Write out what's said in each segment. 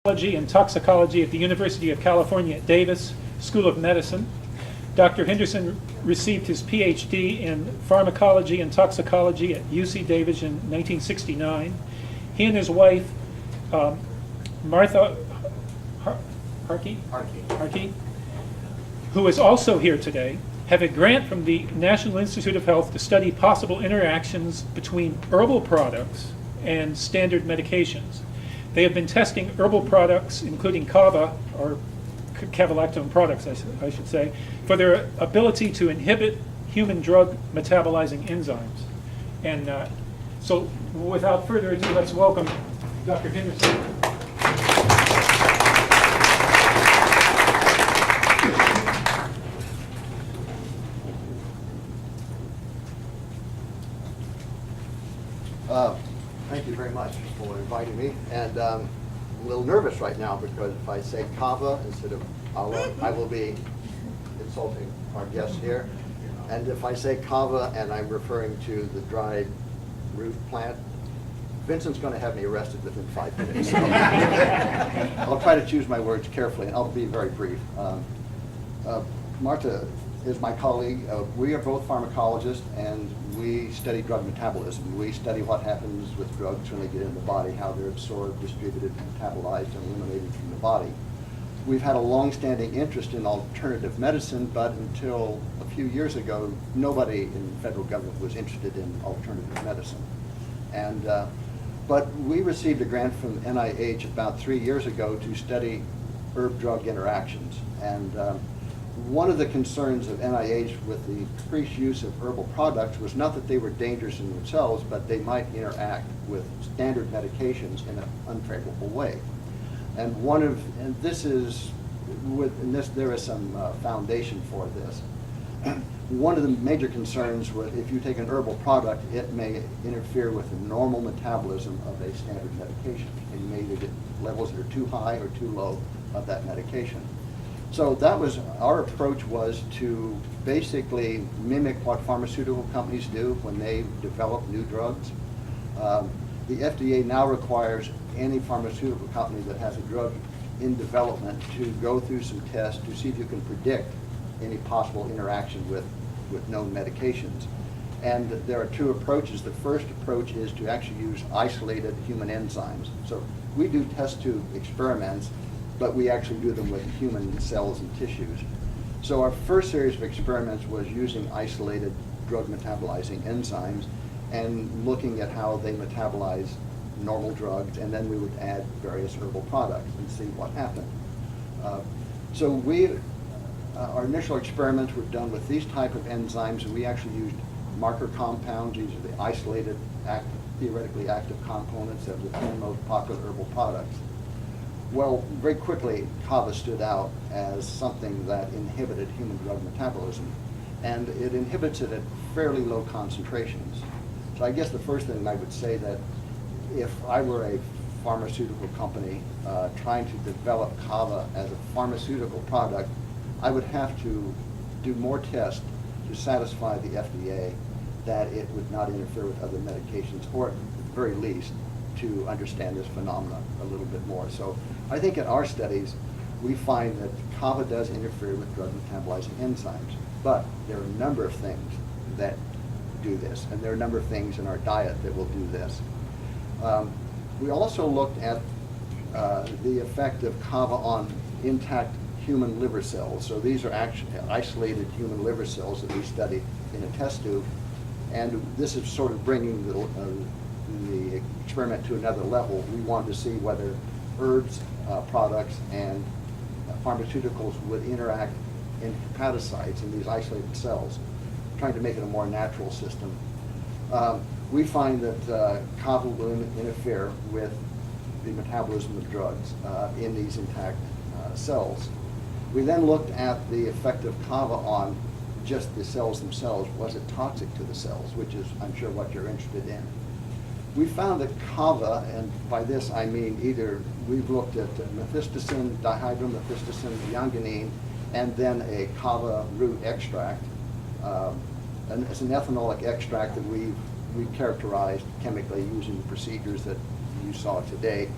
And Toxicology at the University of California at Davis School of Medicine. Dr. Henderson received his PhD in Pharmacology and Toxicology at UC Davis in 1969. He and his wife, Martha Harkey, who is also here today, have a grant from the National Institute of Health to study possible interactions between herbal products and standard medications. They have been testing herbal products, including Kava, or cavalactone products, I should say, for their ability to inhibit human drug metabolizing enzymes. And so without further ado, let's welcome Dr. Henderson. Thank you very much for inviting me. And I'm a little nervous right now because if I say Kava instead of Allah, I will be insulting our guests here. And if I say Kava and I'm referring to the dried root plant, Vincent's going to have me arrested within 5 minutes. So I'll try to choose my words carefully, and I'll be very brief. Martha is my colleague. We are both pharmacologists, and we study drug metabolism. We study what happens with drugs when they get in the body, how they're absorbed, distributed, metabolized, and eliminated from the body. We've had a long-standing interest in alternative medicine, but until a few years ago, nobody in the federal government was interested in alternative medicine. And but we received a grant from NIH about 3 years ago to study herb-drug interactions. And one of the concerns of NIH with the increased use of herbal products was not that they were dangerous in themselves, but they might interact with standard medications in an unfavorable way. And there is some foundation for this. One of the major concerns was if you take an herbal product, it may interfere with the normal metabolism of a standard medication. And you may either get levels that are too high or too low of that medication. So that was, our approach was to basically mimic what pharmaceutical companies do when they develop new drugs. The FDA now requires any pharmaceutical company that has a drug in development to go through some tests to see if you can predict any possible interaction with known medications. And there are two approaches. The first approach is to actually use isolated human enzymes. So we do test tube experiments, but we actually do them with human cells and tissues. So our first series of experiments was using isolated drug metabolizing enzymes and looking at how they metabolize normal drugs, and then we would add various herbal products and see what happened. Our initial experiments were done with these type of enzymes, and we actually used marker compounds. These are the isolated, theoretically active components of the 10 most popular herbal products. Well, very quickly, Kava stood out as something that inhibited human drug metabolism, and it inhibits it at fairly low concentrations. So I guess the first thing I would say that if I were a pharmaceutical company trying to develop Kava as a pharmaceutical product, I would have to do more tests to satisfy the FDA that it would not interfere with other medications, or at the very least, to understand this phenomenon a little bit more. So I think in our studies, we find that Kava does interfere with drug metabolizing enzymes, but there are a number of things that do this, and there are a number of things in our diet that will do this. We also looked at the effect of Kava on intact human liver cells. So these are actually isolated human liver cells that we studied in a test tube, and this is sort of bringing the experiment to another level. We wanted to see whether herbs, products, and pharmaceuticals would interact in hepatocytes, in these isolated cells, trying to make it a more natural system. We find that Kava will interfere with the metabolism of drugs in these intact cells. We then looked at the effect of Kava on just the cells themselves. Was it toxic to the cells, which is, I'm sure, what you're interested in. We found that Kava, and by this I mean either we've looked at methysticin, dihydromethysticin, yanganine, and then a Kava root extract. And it's an ethanolic extract that we've characterized chemically using the procedures that you saw today.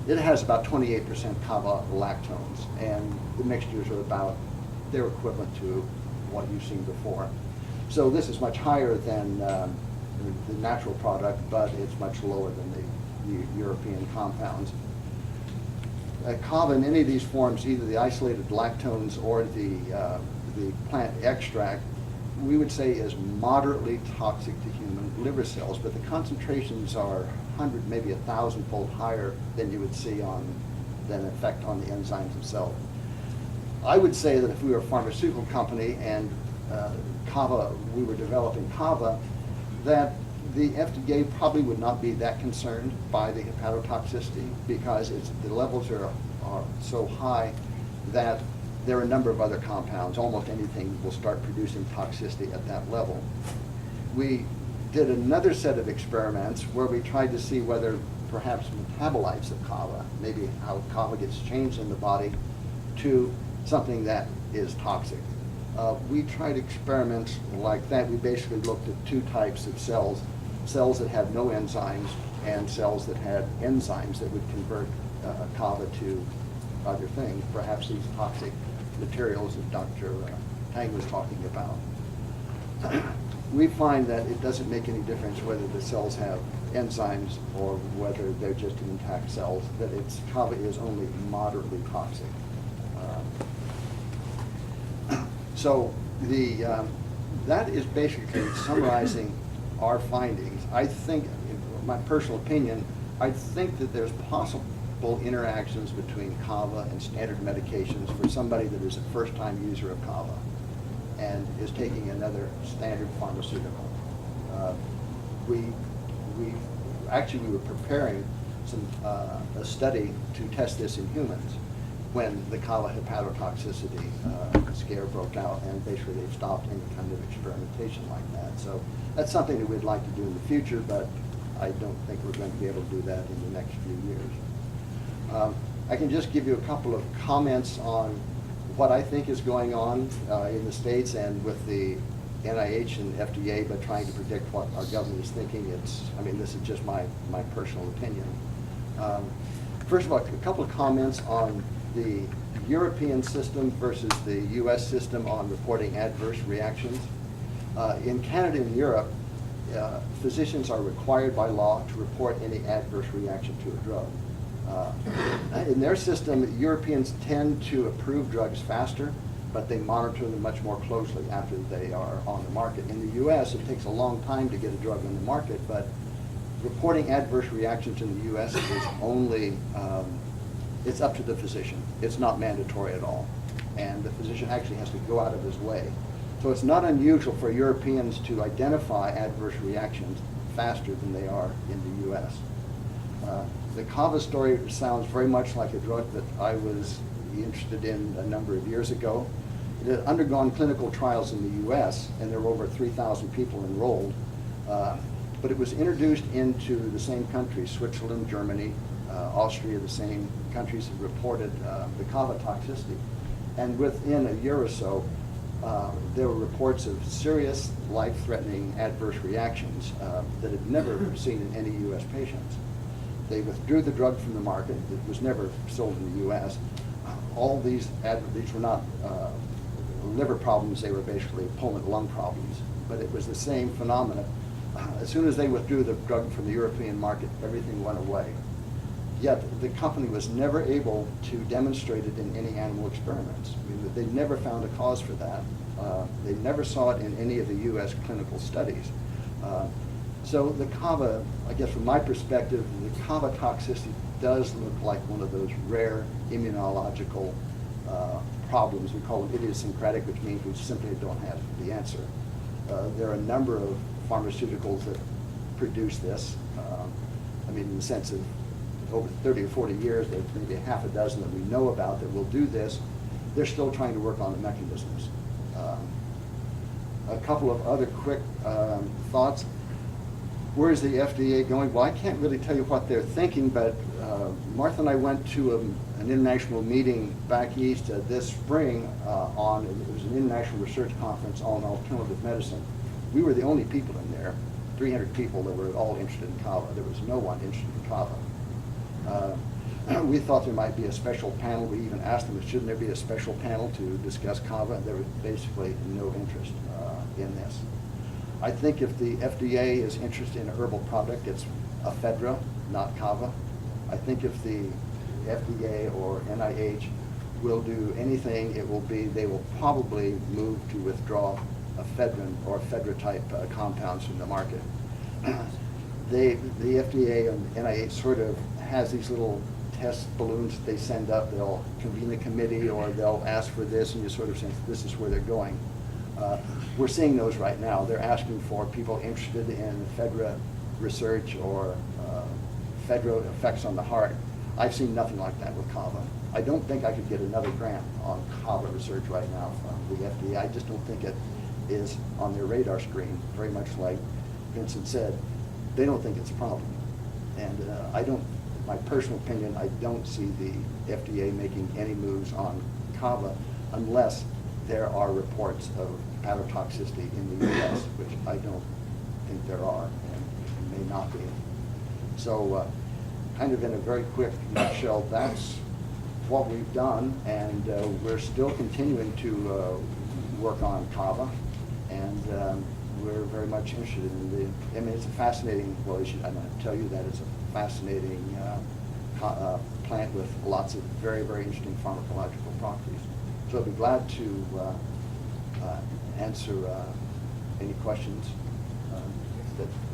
It has about 28% Kava lactones, and the mixtures are about, they're equivalent to what you've seen before. So this is much higher than the natural product, but it's much lower than the European compounds. Kava in any of these forms, either the isolated lactones or the plant extract, we would say is moderately toxic to human liver cells, but the concentrations are 100, maybe 1,000-fold higher than you would see than effect on the enzymes themselves. I would say that if we were a pharmaceutical company and Kava, we were developing Kava, that the FDA probably would not be that concerned by the hepatotoxicity because the levels are so high that there are a number of other compounds. Almost anything will start producing toxicity at that level. We did another set of experiments where we tried to see whether perhaps metabolites of Kava, maybe how Kava gets changed in the body to something that is toxic. We tried experiments like that. We basically looked at two types of cells, cells that had no enzymes and cells that had enzymes that would convert Kava to other things, perhaps these toxic materials that Dr. Tang was talking about. We find that it doesn't make any difference whether the cells have enzymes or whether they're just intact cells, that Kava is only moderately toxic. So that is basically summarizing our findings. I think, in my personal opinion, I think that there's possible interactions between Kava and standard medications for somebody that is a first-time user of Kava and is taking another standard pharmaceutical. We were preparing a study to test this in humans when the Kava hepatotoxicity scare broke out, and basically they've stopped any kind of experimentation like that. So that's something that we'd like to do in the future, but I don't think we're going to be able to do that in the next few years. I can just give you a couple of comments on what I think is going on in the States and with the NIH and FDA, but trying to predict what our government is thinking. This is just my personal opinion. First of all, a couple of comments on the European system versus the US system on reporting adverse reactions. In Canada and Europe, physicians are required by law to report any adverse reaction to a drug. In their system, Europeans tend to approve drugs faster, but they monitor them much more closely after they are on the market. In the US, it takes a long time to get a drug on the market, but reporting adverse reactions in the US is only, it's up to the physician. It's not mandatory at all. And the physician actually has to go out of his way. So it's not unusual for Europeans to identify adverse reactions faster than they are in the US. The Kava story sounds very much like a drug that I was interested in a number of years ago. It had undergone clinical trials in the US, and there were over 3,000 people enrolled. But it was introduced into the same countries, Switzerland, Germany, Austria, the same countries that reported the Kava toxicity. And within a year or so, there were reports of serious life-threatening adverse reactions that had never been seen in any US patients. They withdrew the drug from the market. It was never sold in the US. All these were not liver problems, they were basically pulmonary lung problems. But it was the same phenomena. As soon as they withdrew the drug from the European market, everything went away. Yet the company was never able to demonstrate it in any animal experiments. They never found a cause for that. They never saw it in any of the US clinical studies. So the Kava, I guess from my perspective, the Kava toxicity does look like one of those rare immunological problems. We call them idiosyncratic, which means we simply don't have the answer. There are a number of pharmaceuticals that produce this. In the sense of over 30 or 40 years, there's maybe half a dozen that we know about that will do this. They're still trying to work on the mechanisms. A couple of other quick thoughts. Where is the FDA going? Well, I can't really tell you what they're thinking, but Martha and I went to an international meeting back east this spring it was an international research conference on alternative medicine. We were the only people in there, 300 people that were all interested in Kava. There was no one interested in Kava. We thought there might be a special panel. We even asked them, shouldn't there be a special panel to discuss Kava? There was basically no interest in this. I think if the FDA is interested in a herbal product, it's ephedra, not Kava. I think if the FDA or NIH will do anything, it will be, they will probably move to withdraw ephedrine or ephedra type compounds from the market. The FDA and NIH sort of has these little test balloons that they send up. They'll convene a committee or they'll ask for this, and you sort of sense this is where they're going. We're seeing those right now. They're asking for people interested in ephedra research or ephedra effects on the heart. I've seen nothing like that with Kava. I don't think I could get another grant on Kava research right now from the FDA. I just don't think it is on their radar screen, very much like Vincent said. They don't think it's a problem. And I don't, my personal opinion, I don't see the FDA making any moves on Kava unless there are reports of hepatotoxicity in the US, which I don't think there are and may not be. So kind of in a very quick nutshell, that's what we've done, and we're still continuing to work on Kava, and we're very much interested in the, I mean, it's a fascinating, well, I'm going to tell you that it's a fascinating plant with lots of very, very interesting pharmacological properties. So I'd be glad to answer any questions.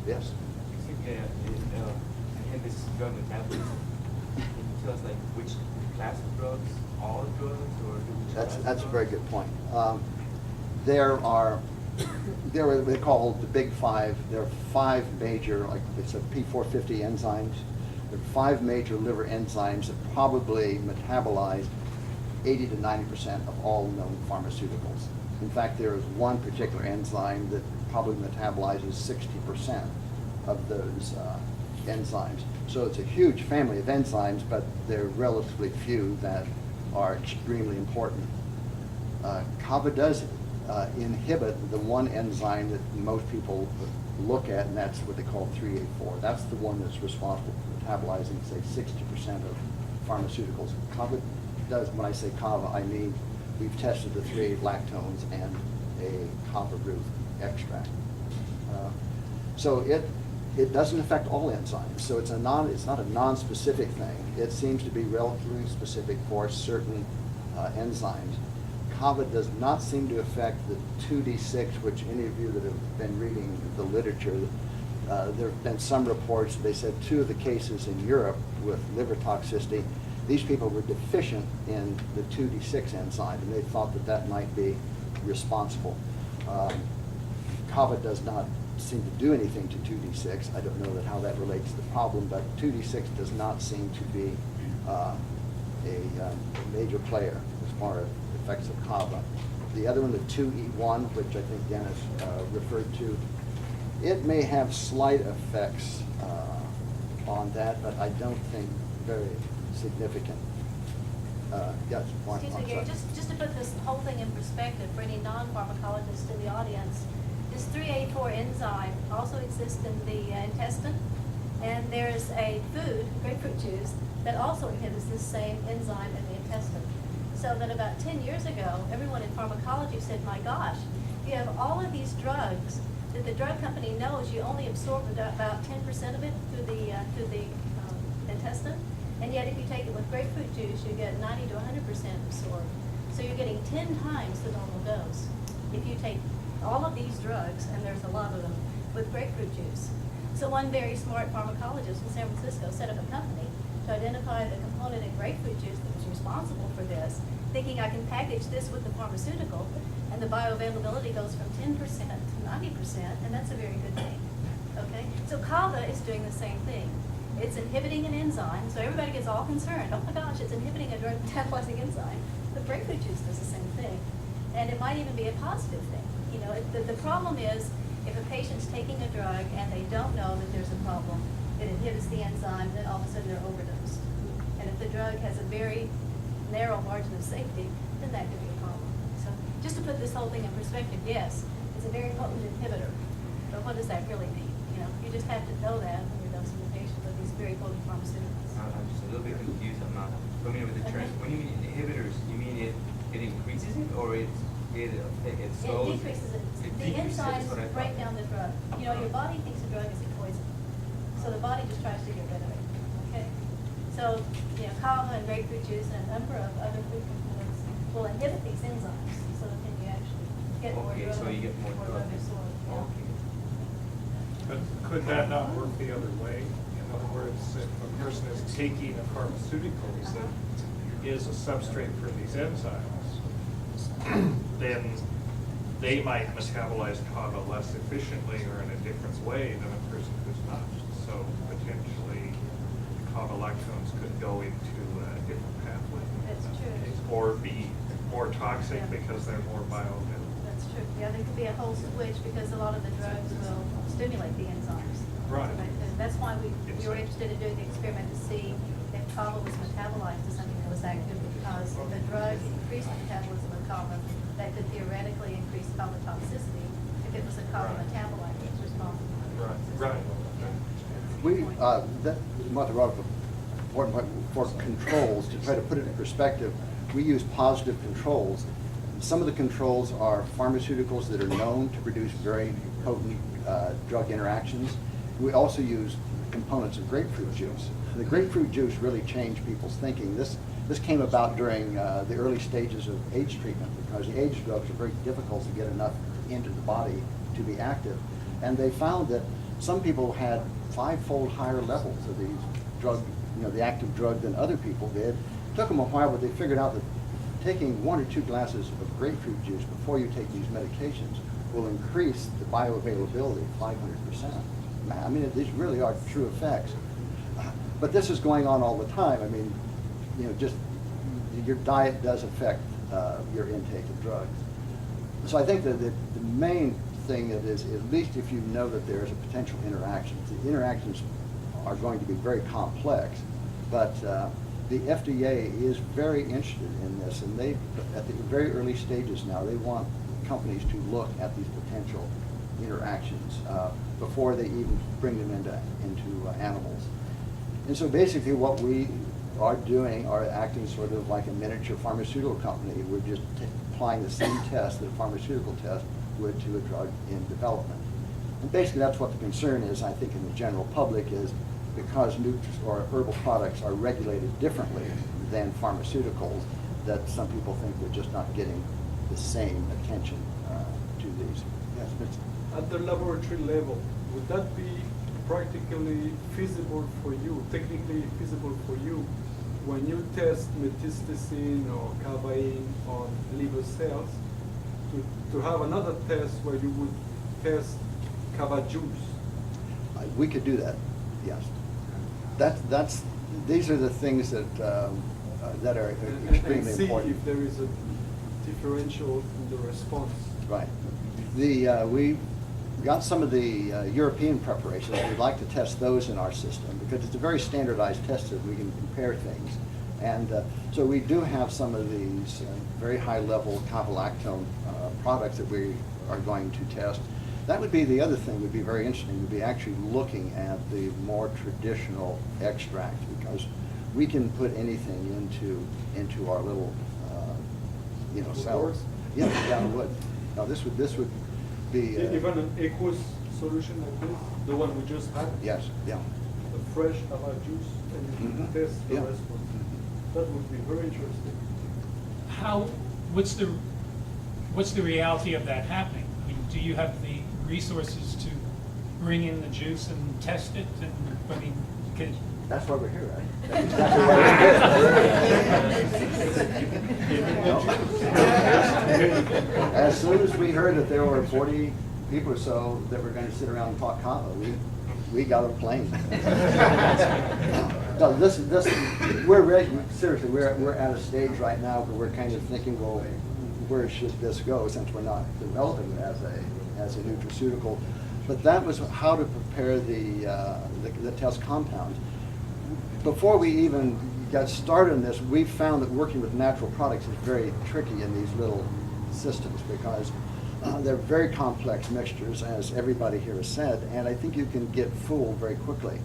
Yes? And this drug metabolism, can you tell us like which class of drugs, all drugs, or That's a very good point. There are what they call the big five. There are 5 major, like it's a P450 enzymes. There are 5 major liver enzymes that probably metabolize 80 to 90% of all known pharmaceuticals. In fact, there is one particular enzyme that probably metabolizes 60% of those enzymes. So it's a huge family of enzymes, but there are relatively few that are extremely important. Kava does inhibit the one enzyme that most people look at, and that's what they call 384. That's the one that's responsible for metabolizing, say, 60% of pharmaceuticals. Kava does, when I say Kava, I mean we've tested the 3-lactones and a Kava root extract. So it doesn't affect all enzymes. So it's not a non-specific thing. It seems to be relatively specific for certain enzymes. Kava does not seem to affect the 2D6, which any of you that have been reading the literature, there have been some reports, they said 2 of the cases in Europe with liver toxicity, these people were deficient in the 2D6 enzyme, and they thought that that might be responsible. Kava does not seem to do anything to 2D6. I don't know how that relates to the problem, but 2D6 does not seem to be a major player as far as effects of Kava. The other one, the 2E1, which I think Dennis referred to, it may have slight effects on that, but I don't think very significant. Yes, Mark, Excuse me, Gary, just to put this whole thing in perspective for any non-pharmacologists in the audience, this 384 enzyme also exists in the intestine, and there's a food, grapefruit juice, that also inhibits this same enzyme in the intestine. So that about 10 years ago, everyone in pharmacology said, my gosh, you have all of these drugs that the drug company knows you only absorb about 10% of it through the intestine, and yet if you take it with grapefruit juice, you get 90 to 100% absorbed. So you're getting 10 times the normal dose if you take all of these drugs, and there's a lot of them, with grapefruit juice. So one very smart pharmacologist in San Francisco set up a company to identify the component in grapefruit juice that was responsible for this, thinking I can package this with the pharmaceutical, and the bioavailability goes from 10% to 90%, and that's a very good thing. Okay? So Kava is doing the same thing. It's inhibiting an enzyme, so everybody gets all concerned. Oh my gosh, it's inhibiting a drug metabolizing enzyme. The grapefruit juice does the same thing. And it might even be a positive thing. You know, the problem is if a patient's taking a drug and they don't know that there's a problem, it inhibits the enzyme, then all of a sudden they're overdosed. And if the drug has a very narrow margin of safety, then that could be a problem. So just to put this whole thing in perspective, yes, it's a very potent inhibitor, but what does that really mean? You know, You just have to know that when you're dosing of these very potent pharmaceuticals. I'm just a little bit confused. I'm not familiar with the term. Okay. When you mean inhibitors, you mean it increases it or it It slows? decreases it. It The decreases it, enzymes is what I break thought. down the drug. You know, your body thinks a drug is a poison, so the body just tries to get rid of it, okay? So, you know, kava and grapefruit juice and a number of other food components will inhibit these enzymes, so that then you actually get more Okay, drug. so you get more drug. absorbed, yeah. Okay. But could that not work the other way? In other words, if a person is taking a pharmaceutical that is a substrate for these enzymes, then they might metabolize kava less efficiently or in a different way than a person who's not. So potentially, kava lactones could go into a different pathway. That's true. Or be more toxic Yeah. because they're more bioavailable. That's true. Yeah, there could be a whole switch because a lot of the drugs will stimulate the enzymes. Right. And that's why we were interested in doing the experiment to see if kava was metabolized to something that was active, because if a drug increased metabolism of kava, that could theoretically increase kava toxicity if it was a kava Right. metabolite that was responsible for Right, toxicity. right. We, that, Martha brought up an important point for controls. To try to put it in perspective, we use positive controls. Some of the controls are pharmaceuticals that are known to produce very potent drug interactions. We also use components of grapefruit juice. The grapefruit juice really changed people's thinking. This came about during the early stages of AIDS treatment, because the AIDS drugs are very difficult to get enough into the body to be active. And they found that some people had 5-fold higher levels of these drug, the active drug than other people did. It took them a while, but they figured out that taking 1 or 2 glasses of grapefruit juice before you take these medications will increase the bioavailability 500%. I mean, these really are true effects. But this is going on all the time. I mean, just your diet does affect your intake of drugs. So I think that the main thing that is, at least if you know that there is a potential interaction, the interactions are going to be very complex, but the FDA is very interested in this, and they, at the very early stages now, they want companies to look at these potential interactions before they even bring them into animals. And so basically what we are doing are acting sort of like a miniature pharmaceutical company. We're just applying the same test that a pharmaceutical test would to a drug in development. And basically that's what the concern is, I think, in the general public, is because or herbal products are regulated differently than pharmaceuticals, that some people think we're just not getting the same attention to these. Yes, At the laboratory level, would that be practically feasible for you, technically feasible for you, when you test methysticin or cavain on liver cells, to have another test where you would test kava juice? We could do that, yes. These are the things that that are And extremely see important. if there is a differential in the response. Right. We got some of the European preparations. We'd like to test those in our system because it's a very standardized test that we can compare things. And so we do have some of these very high-level cavalactone products that we are going to test. That would be the other thing would be very interesting, would be actually looking at the more traditional extracts, because we can put anything into our little cells. Yeah, down wood. Now this would be Even an aqueous solution like this, the one we just had, yes, yeah. a fresh kava juice, and you can Mhm. test the Yeah. response. That would be very interesting. What's the reality of that happening? I mean, do you have the resources to bring in the juice and test it? And I mean, That's why we're here, right? That's exactly why we're here. As soon as we heard that there were 40 people or so that were going to sit around and talk kava, we got a plane. No, we're ready. Seriously, we're at a stage right now where we're kind of thinking, well, where should this go, since we're not developing it as a nutraceutical? But that was how to prepare the test compounds. Before we even got started on this, we found that working with natural products is very tricky in these little systems, because They're very complex mixtures, as everybody here has said, and I think you can get fooled very quickly.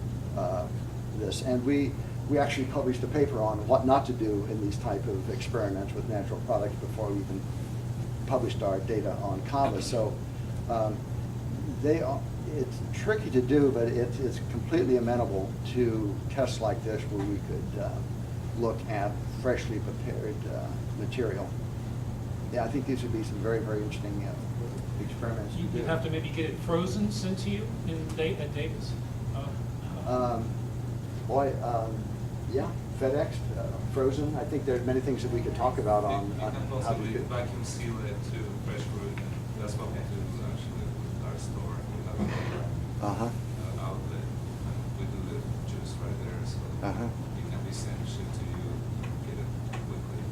This, and we actually published a paper on what not to do in these type of experiments with natural products before we even published our data on Kava. So it's tricky to do, but it's completely amenable to tests like this where we could look at freshly prepared material. Yeah, I think these would be some very, very interesting experiments to do. You have to maybe get it frozen sent to you at Davis? Yeah, FedEx, frozen. I think there's many things that we could talk about on You can how we possibly could. vacuum seal it to fresh fruit. That's what we do actually with our store. We have Uh-huh. an outlet, and we do the juice right there, so Uh-huh. it can be sent ship to you, get it quickly.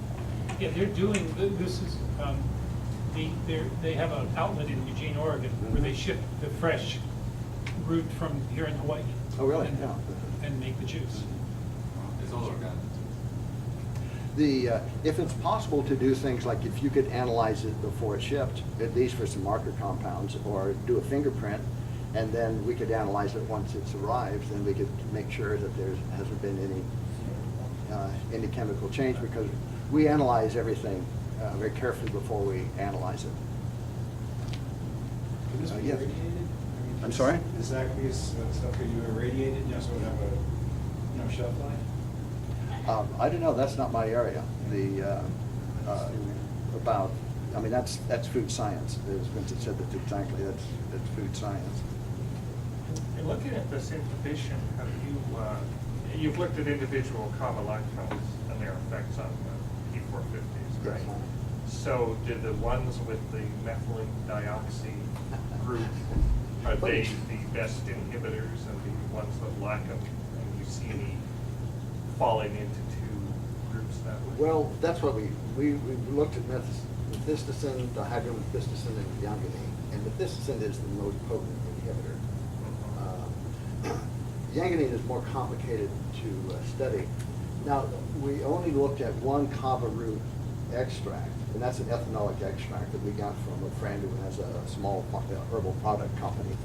Yeah, they're doing, this is, they have an outlet in Eugene, Oregon, where they ship the fresh root from here in Hawaii. Oh, really? And- Yeah. And make the juice. It's all organic. If it's possible to do things like if you could analyze it before it's shipped, at least for some marker compounds, or do a fingerprint, and then we could analyze it once it's arrived, then we could make sure that there hasn't been any chemical change, because we analyze everything very carefully before we analyze it. Could this be Yes. irradiated? I mean, I'm sorry? This aqueous stuff, could you irradiate it, so it would have a, shelf life? I don't know, that's not my area. I mean, that's food science. As Vincent said, that's food science. In looking at this inhibition, have you've looked at individual Kava lactones and their effects on the P450s, right? Yes. So did the ones with the methylene dioxy group, are they the best inhibitors and the ones that lack them? And you see any falling into two groups that way? Well, that's what we looked at methysticin, dihydromethysticin, and yanganine. And methysticin is the most potent inhibitor. Yanganine is more complicated to study. Now, we only looked at one kava root extract, and that's an ethanolic extract that we got from a friend who has a small herbal product company.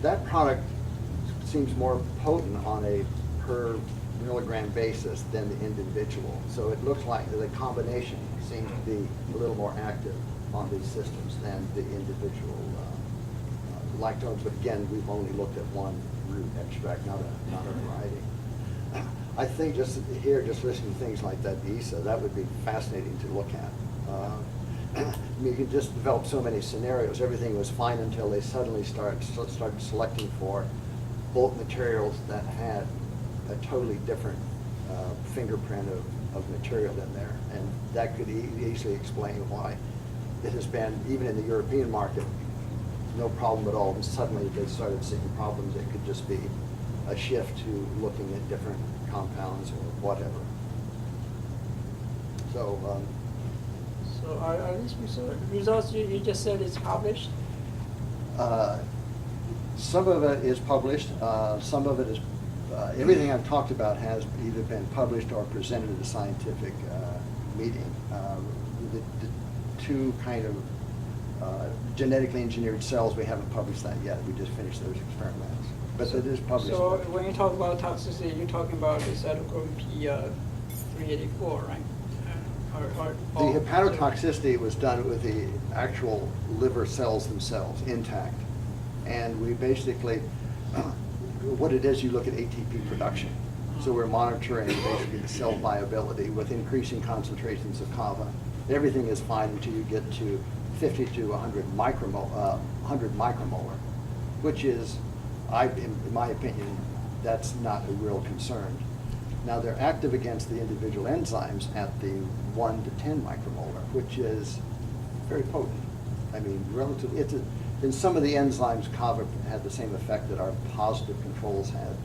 That product seems more potent on a per milligram basis than the individual. So it looks like the combination seems to be a little more active on these systems than the individual lactones. But again, we've only looked at one root extract, not a variety. I think just listening to things like that, ESA, that would be fascinating to look at. I mean, you can just develop so many scenarios. Everything was fine until they suddenly started selecting for bulk materials that had a totally different fingerprint of material in there. And that could easily explain why it has been, even in the European market, no problem at all. And suddenly they started seeing problems. It could just be a shift to looking at different compounds or whatever. So, So are these results you just said is published? some of it is published, some of it is, everything I've talked about has either been published or presented at a scientific meeting. The two kind of genetically engineered cells, we haven't published that yet. We just finished those experiments. But it is published. So when you talk about toxicity, you're talking about the cytochrome P384, right? The hepatotoxicity was done with the actual liver cells themselves intact. And we basically, what it is, you look at ATP production. So we're monitoring basically the cell viability with increasing concentrations of Kava. Everything is fine until you get to 50 to 100 micromolar, which is, in my opinion, that's not a real concern. Now they're active against the individual enzymes at the 1 to 10 micromolar, which is very potent. I mean, relatively, in some of the enzymes, Kava had the same effect that our positive controls had.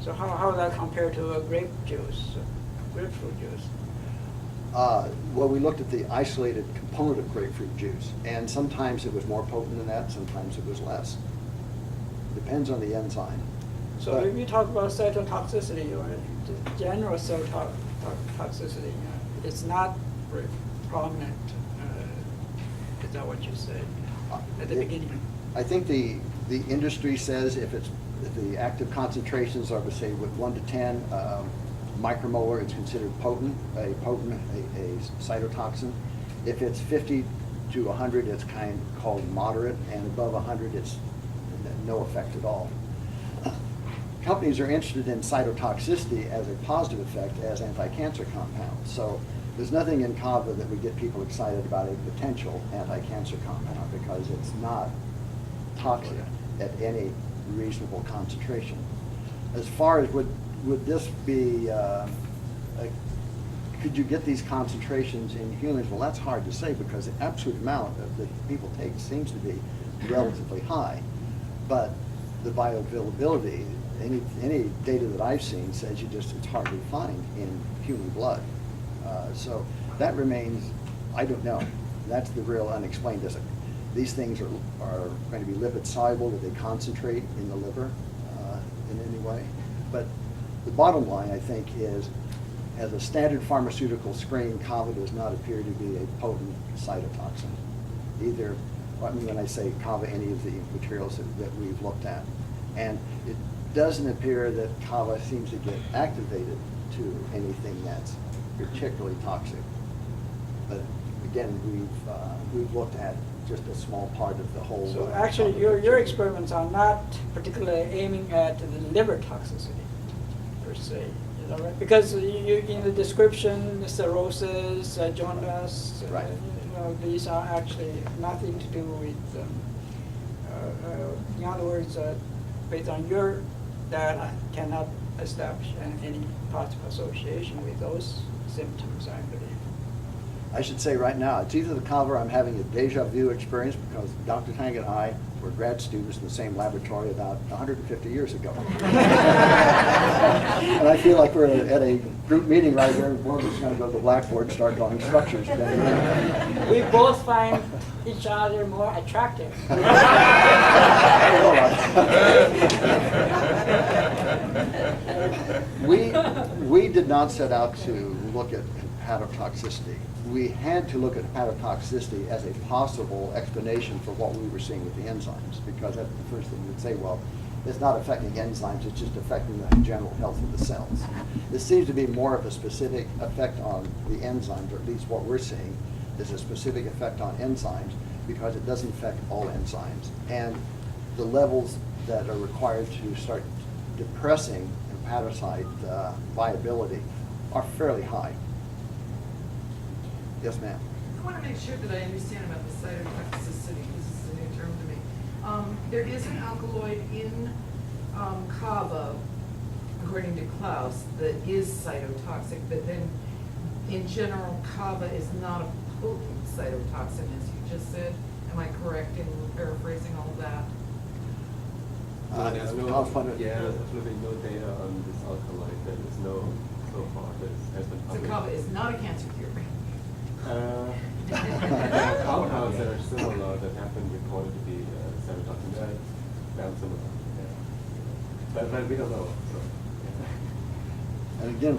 So how does that compare to a grape juice, grapefruit juice? Well, we looked at the isolated component of grapefruit juice, and sometimes it was more potent than that, sometimes it was less. Depends on the enzyme. So But- if you talk about cytotoxicity or general cell toxicity, it's not very prominent Is that what you said at the beginning? I think the industry says if the active concentrations are, say, with 1 to 10 micromolar, it's considered a cytotoxin. If it's 50 to 100, it's called moderate, and above 100, it's no effect at all. Companies are interested in cytotoxicity as a positive effect as anti-cancer compounds. So there's nothing in Kava that would get people excited about a potential anti-cancer compound because it's not toxic at any reasonable concentration. As far as would this be, could you get these concentrations in humans? Well, that's hard to say because the absolute amount that people take seems to be relatively high. But the bioavailability, any data that I've seen says it's hard to find in human blood. So that remains, I don't know. That's the real unexplained. These things are going to be lipid soluble, that they concentrate in the liver in any way. But the bottom line, I think, is as a standard pharmaceutical screen, Kava does not appear to be a potent cytotoxin. Either, when I say Kava, any of the materials that we've looked at. And it doesn't appear that Kava seems to get activated to anything that's particularly toxic. But again, we've looked at just a small part of the whole. So actually, your experiments are not particularly aiming at the liver toxicity per se, is that right? Because you in the description, the cirrhosis, jaundice, right. These are actually nothing to do with. In other words, based on your data, cannot establish any positive association with those symptoms, I believe. I should say right now, it's either the Kava or I'm having a deja vu experience because Dr. Tang and I were grad students in the same laboratory about 150 years ago. And I feel like we're at a group meeting right here, and we're just going to go to the blackboard and start drawing structures. We both find each other more attractive. We did not set out to look at hepatotoxicity. We had to look at hepatotoxicity as a possible explanation for what we were seeing with the enzymes, because that's the first thing you'd say, well, it's not affecting enzymes, it's just affecting the general health of the cells. This seems to be more of a specific effect on the enzymes, or at least what we're seeing is a specific effect on enzymes because it doesn't affect all enzymes. And the levels that are required to start depressing hepatocyte viability are fairly high. Yes, ma'am. I want to make sure that I understand about the cytotoxicity. This is a new term to me. There is an alkaloid in Kava, according to Klaus, that is cytotoxic, but then in general, Kava is not a potent cytotoxin, as you just said. Am I correct in paraphrasing all of that? There's absolutely no data on this alkaloid. There is no, so far, that has been So published. Kava is not a cancer cure. There are compounds that are similar that have been reported to be cytotoxic. Very similar. Yeah. But we don't know. So, yeah. And again,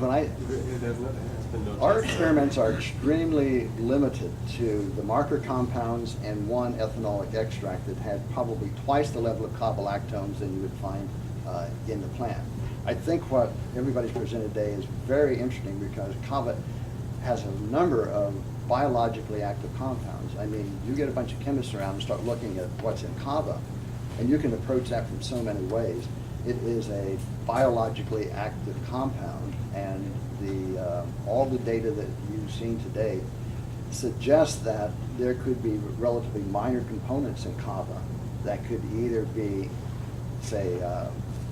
our experiments are extremely limited to the marker compounds and one ethanolic extract that had probably twice the level of cabalactones than you would find in the plant. I think what everybody's presented today is very interesting because Kava has a number of biologically active compounds. I mean, you get a bunch of chemists around and start looking at what's in Kava, and you can approach that from so many ways. It is a biologically active compound, and all the data that you've seen today suggests that there could be relatively minor components in Kava that could either be, say,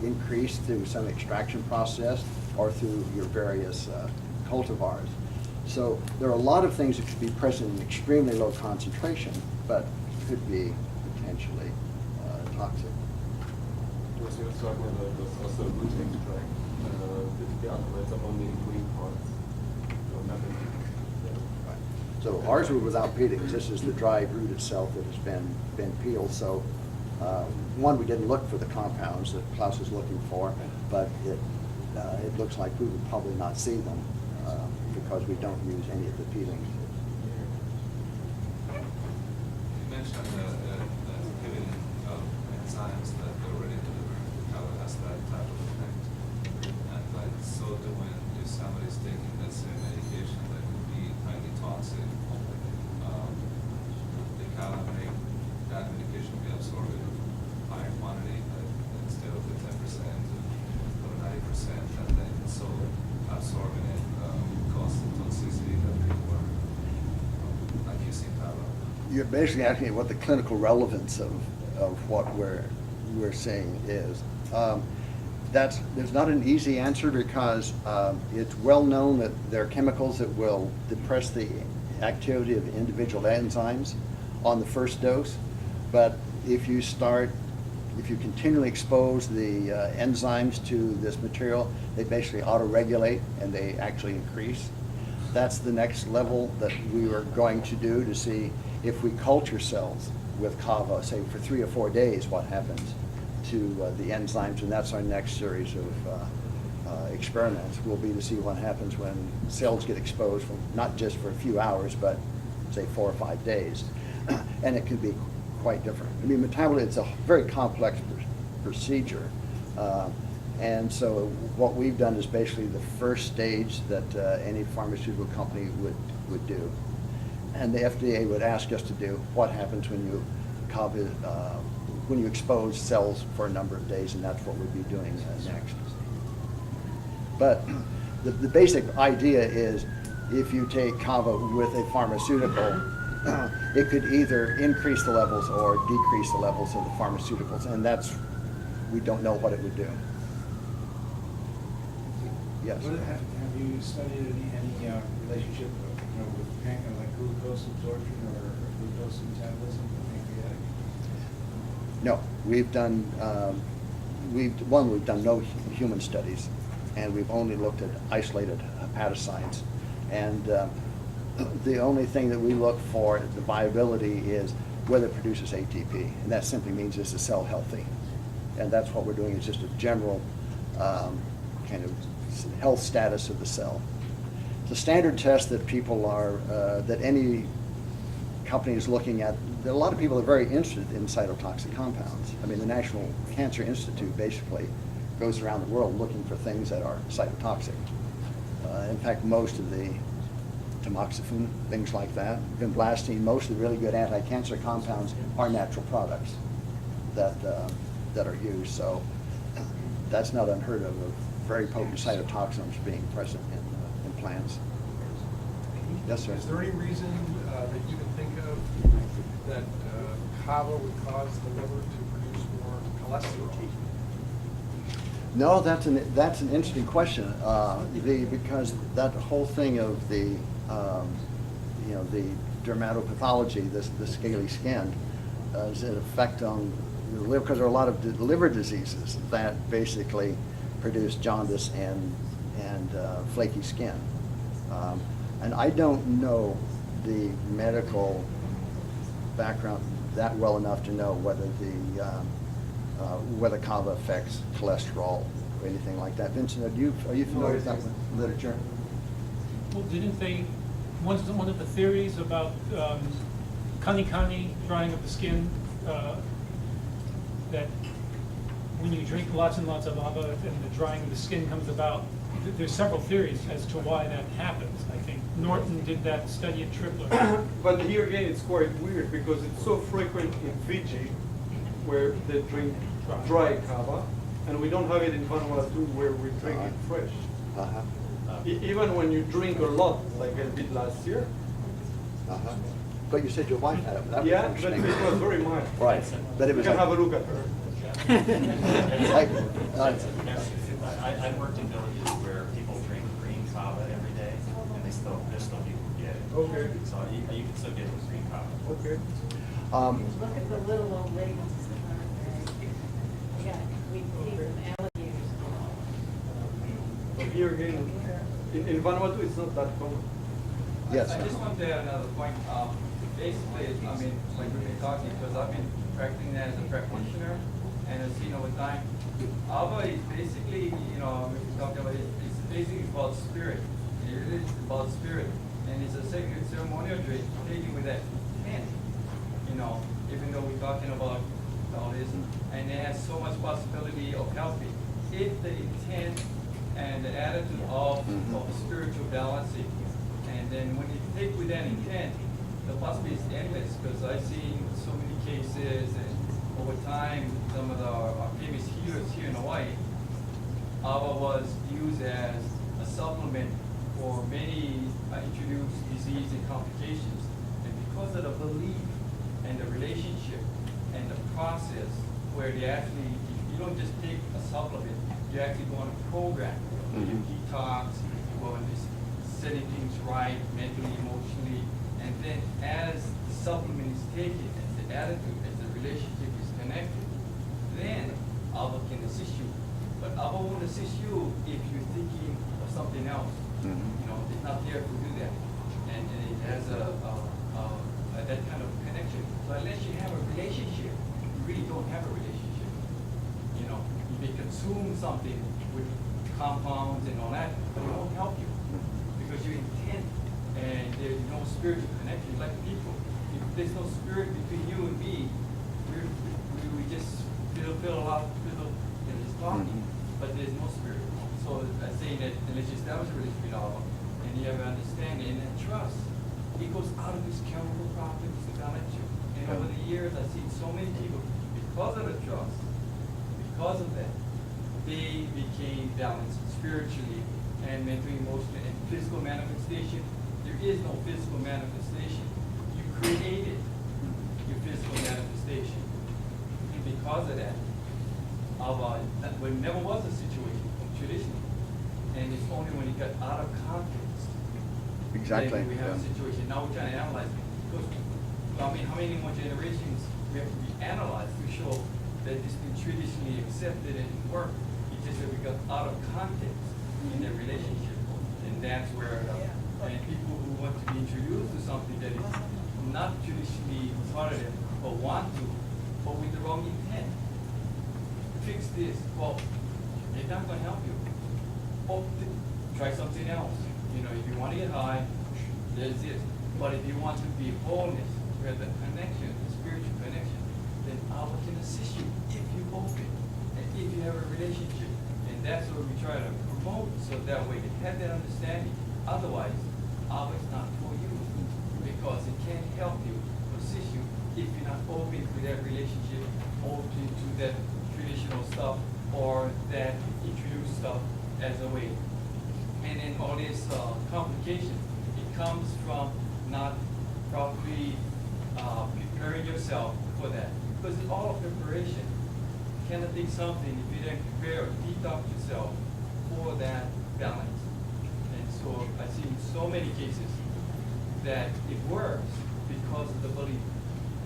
increased through some extraction process or through your various cultivars. So there are a lot of things that could be present in extremely low concentration, but could be potentially toxic. What you were talking about was also root extract. The alkaloids are only in green parts. So nothing. Right. So ours were without peelings. This is the dried root itself that has been peeled. So one, we didn't look for the compounds that Klaus was looking for, but it looks like we would probably not see them because we don't use any of the peelings. mentioned the activity of enzymes that already deliver Kava has that type of effect. And by so doing, if somebody's taking, let's say, medication that could be highly toxic, the Kava make that medication be absorbed in higher quantity, instead of the 10% or 90%, and then so absorbing it causes the toxicity that people are accusing Kava. You're basically asking what the clinical relevance of what we're saying is. There's not an easy answer because it's well known that there are chemicals that will depress the activity of individual enzymes on the first dose, but if you continually expose the enzymes to this material, they basically auto-regulate and they actually increase. That's the next level that we are going to do to see if we culture cells with Kava, say for 3 or 4 days, what happens to the enzymes, and that's our next series of experiments, will be to see what happens when cells get exposed, not just for a few hours, but say 4 or 5 days. And it can be quite different. I mean, metabolism, it's a very complex procedure. And so what we've done is basically the first stage that any pharmaceutical company would do. And the FDA would ask us to do what happens when you expose cells for a number of days, and that's what we'd be doing next. But the basic idea is if you take Kava with a pharmaceutical, it could either increase the levels or decrease the levels of the pharmaceuticals, and we don't know what it would do. Yes? Have you studied any relationship with like glucose absorption or glucose metabolism in pancreatic? No, we've done no human studies, and we've only looked at isolated hepatocytes. And the only thing that we look for, the viability, is whether it produces ATP, and that simply means is the cell healthy. And that's what we're doing, is just a general kind of health status of the cell. The standard test that people are, that any company is looking at, a lot of people are very interested in cytotoxic compounds. I mean, the National Cancer Institute basically goes around the world looking for things that are cytotoxic. In fact, most of the tamoxifen, things like that, vinblastine, most of the really good anti-cancer compounds are natural products that are used. So that's not unheard of very potent cytotoxins being present in plants. Yes, sir. Is there any reason that you can think of that Kava would cause the liver to produce more cholesterol? No, that's an interesting question. Because that whole thing of the the dermatopathology, the scaly skin, is an effect on the liver, because there are a lot of liver diseases that basically produce jaundice and flaky skin. And I don't know the medical background that well enough to know whether whether Kava affects cholesterol or anything like that. Vincent, are you familiar with that literature? Well, didn't they, one of the theories about kani drying of the skin, that when you drink lots and lots of Kava and the drying of the skin comes about, there's several theories as to why that happens. I think Norton did that study at Tripler. But here again, it's quite weird because it's so frequent in Fiji, where they drink dry Kava, and we don't have it in Vanuatu where we drink it fresh. Uh-huh. Even when you drink a lot, like I did last year. Uh-huh. But you said your wife had it. That was Yeah, but interesting. it was very mild. Right. But it You was can like, have a look at her. I worked in villages where people drink green Kava every day, and they're still people get it. Okay. So you can still get the green Kava. Okay. Look at the little old ladies. Yeah, we feed them alligators. But here again, in Vanuatu, it's not that common. yes. I just want to add another point. Basically, I mean, when we've been talking, because I've been practicing as a practitioner, and I've seen over time, Kava is basically, if you talk about it, it's basically about spirit. It is about spirit, and it's a sacred ceremonial drink taken with that pen. even though we're talking about all this, and it has so much possibility of helping. If the intent and the attitude of spiritual balancing, and then when you take with that intent, the possibility is endless, because I've seen so many cases, and over time, some of our famous healers here in Hawaii, Kava was used as a supplement for many introduced disease and complications. And because of the belief and the relationship and the process where they actually, you don't just take a supplement, you actually go on a program. You detox, you go on this setting things right, mentally, emotionally, and then as the supplement is taken, as the attitude, as the relationship is connected, then Kava can assist you. But Kava won't assist you if you're thinking of something else. You know, it's not there to do that. And it has that kind of connection. So unless you have a relationship, you really don't have a relationship. You know, you may consume something with compounds and all that, but it won't help you because your intent and there's no spiritual connection. Like people, if there's no spirit between you and me, we just feel a lot, just talking, but there's no spirit. So I'm saying that unless you establish a relationship with Allah and you have an understanding and trust, it goes out of these chemical properties to balance you. And over the years, I've seen so many people, because of the trust, because of that, they became balanced spiritually and mentally, emotionally, and physical manifestation. There is no physical manifestation. You created your physical manifestation. And because of that, there never was a situation traditionally. And it's only when it got out of context Exactly. that we have a situation. Now we're trying to analyze it. Because, I mean, how many more generations we have to be analyzed to show that it's been traditionally accepted and worked? It's just that we got out of context in their relationship. And that's where, and people who want to be introduced to something that is not traditionally part of them, but want to, but with the wrong intent. Fix this. Well, it's not going to help you. Oh, try something else. You know, if you want to get high, there's this. But if you want to be wholeness, where the connection, the spiritual connection, then Allah can assist you if you open and if you have a relationship. And that's what we try to promote, so that way they have that understanding. Otherwise, Allah is not for you, because it can't help you, assist you, if you're not open to that relationship, open to that traditional stuff or that introduced stuff as a way. And then all this complication, it comes from not properly preparing yourself for that. Because it's all of preparation. You cannot think something if you didn't prepare or detox yourself for that balance. And so I've seen so many cases that it works because of the belief.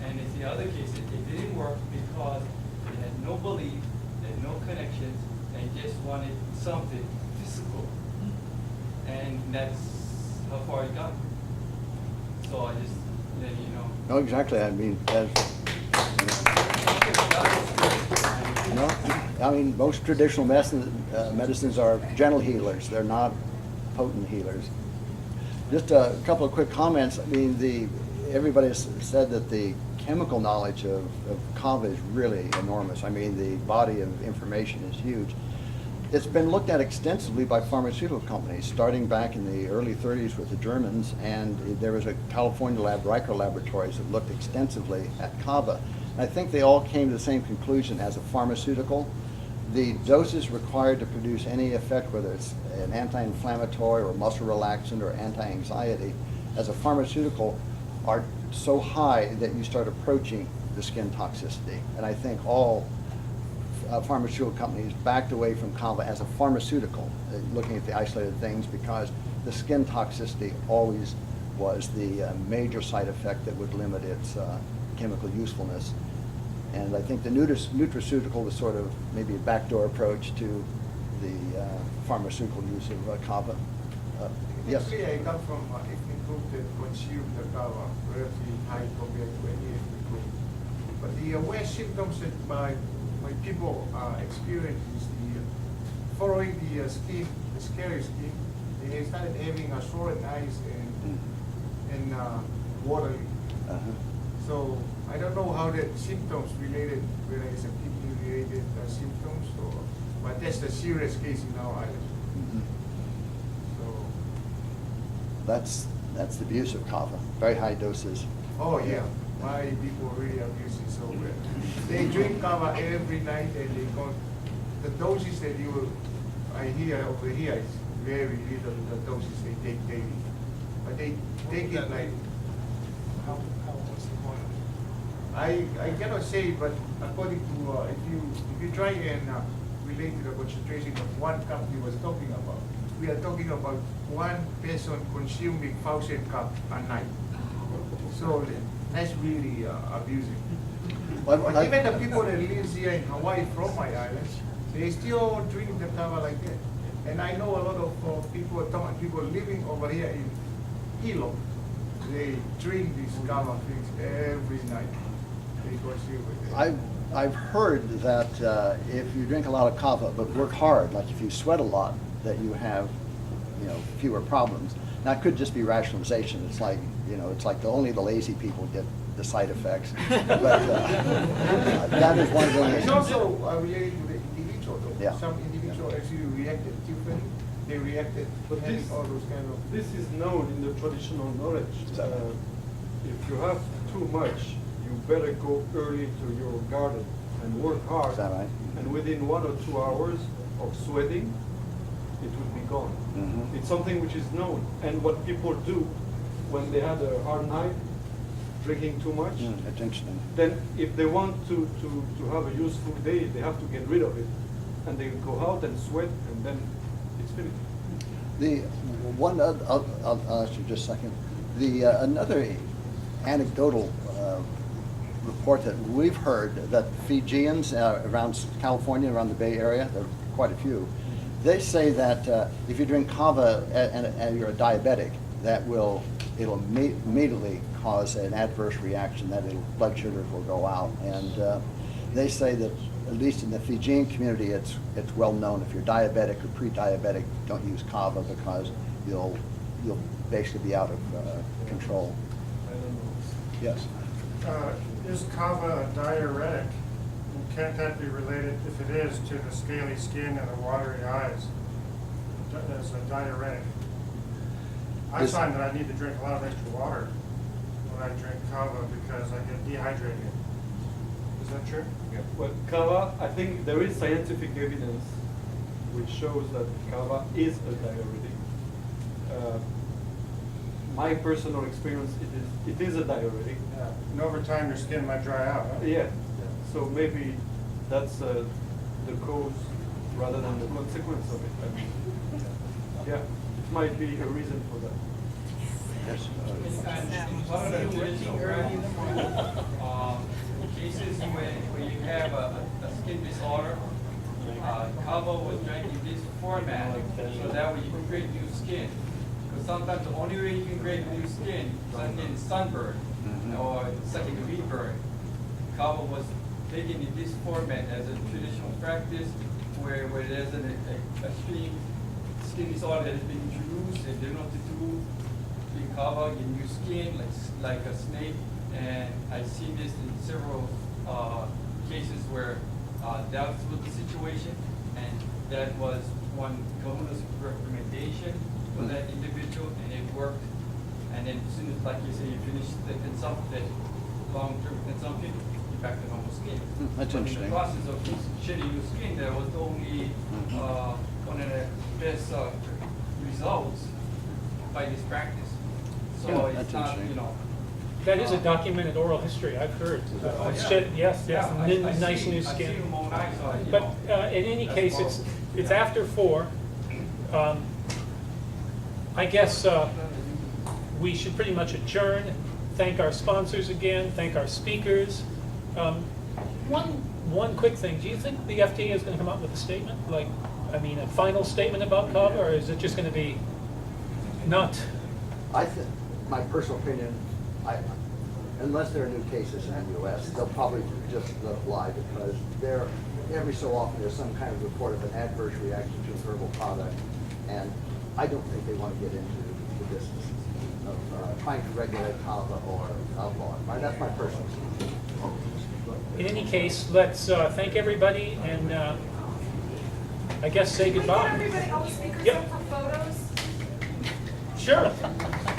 And it's the other cases, it didn't work because they had no belief, they had no connections, and just wanted something physical. And that's how far it got. So I just let you know. No, exactly. I mean, I mean, most traditional medicines are gentle healers. They're not potent healers. Just a couple of quick comments. I mean, everybody has said that the chemical knowledge of Kava is really enormous. I mean, the body of information is huge. It's been looked at extensively by pharmaceutical companies, starting back in the early 30s with the Germans, and there was a California lab, Riker Laboratories, that looked extensively at Kava. And I think they all came to the same conclusion as a pharmaceutical. The doses required to produce any effect, whether it's an anti-inflammatory or muscle relaxant or anti-anxiety, as a pharmaceutical, are so high that you start approaching the skin toxicity. And I think all pharmaceutical companies backed away from Kava as a pharmaceutical, looking at the isolated things, because the skin toxicity always was the major side effect that would limit its chemical usefulness. And I think the nutraceutical was sort of maybe a backdoor approach to the pharmaceutical use of Kava. Yes? Actually, I come from ethnic group that consume the Kava relatively high compared to any ethnic group. But the worst symptoms that my people experience is following the skin, the scary skin. They started having swollen eyes and watery. So I don't know how the symptoms related, whether it's a kidney-related symptoms or, but that's the serious case in our island. Mhm. So, That's the abuse of kava, very high doses. oh yeah, my people really abuse it so well. They drink kava every night and they go, the doses that you will, I hear over here is very little, the doses they take daily. But they take it like, What's the quantity? I cannot say, but according to, if you try and relate to the concentration of one cup he was talking about, we are talking about one person consuming 1,000 cup a night. So that's really abusing. But even the people that live here in Hawaii from my island, they still drink the kava like that. And I know a lot of people living over here in Hilo, they drink these kava things every night. They consume it. I've heard that if you drink a lot of kava but work hard, like if you sweat a lot, that you have, fewer problems. Now it could just be rationalization. It's like, it's like only the lazy people get the side effects. But that is one of the. It's also related to the individual though. Yeah. Some individual actually reacted differently. They reacted But having this- all those kind of. This is known in the traditional knowledge. If you have too much, you better go early to your garden and work hard. Is that right? And within 1 or 2 hours of sweating, it will be gone. Mhm. It's something which is known. And what people do when they had a hard night, drinking too much, That's interesting. then if they want to have a useful day, they have to get rid of it. And they go out and sweat, and then it's finished. The one, I'll ask you just a second. The another anecdotal report that we've heard that Fijians around California, around the Bay Area, there are quite a few. They say that if you drink kava and you're a diabetic, it'll immediately cause an adverse reaction. That blood sugars will go out, and they say that at least in the Fijian community, it's well known. If you're diabetic or pre-diabetic, don't use kava because you'll basically be out of control. I don't know. Yes. Is kava a diuretic? And can't that be related, if it is, to the scaly skin and the watery eyes as a diuretic? I find that I need to drink a lot of extra water when I drink kava because I get dehydrated. Is that true? Well, kava, I think there is scientific evidence which shows that kava is a diuretic. My personal experience, it is a diuretic. And over time, your skin might dry out, huh? Yeah, so maybe that's the cause rather than the consequence of it. I mean, yeah, it might be a reason for that. Yes. And part of the traditional practice, cases where you have a skin disorder, kava was drank in this format, so that way you can create new skin. Because sometimes the only way you can create new skin is sunburn or second degree burn. Kava was taken in this format as a traditional practice where there's an extreme skin disorder that has been introduced and they don't know what to do. You kava, get new skin like a snake, and I've seen this in several cases where that was the situation, and that was one governor's recommendation for that individual, and it worked. And then as soon as, like you say, you finish the long-term consumption, you're back to normal skin. That's But interesting. in the process of shedding your skin, there was only one of the best results by this practice. So Yeah, it's that's not, interesting. That is a documented oral history, I've heard. Oh, yeah. Yes, Yeah, I nice see- new I see skin. them all night, so, you But know, in any that's case, possible. it's after 4. I guess we should pretty much adjourn, thank our sponsors again, thank our speakers. One quick thing, do you think the FDA is going to come up with a statement, a final statement about Kava, or is it just going to be not? I think, my personal opinion, unless there are new cases in the U.S., they'll probably just let it fly because every so often there's some kind of report of an adverse reaction to an herbal product, and I don't think they want to get into the business. trying to regulate kava or outlaw it. That's my personal opinion. In any case, let's thank everybody and I guess say Can we get goodbye. everybody, all the speakers Yep. up for photos? Sure.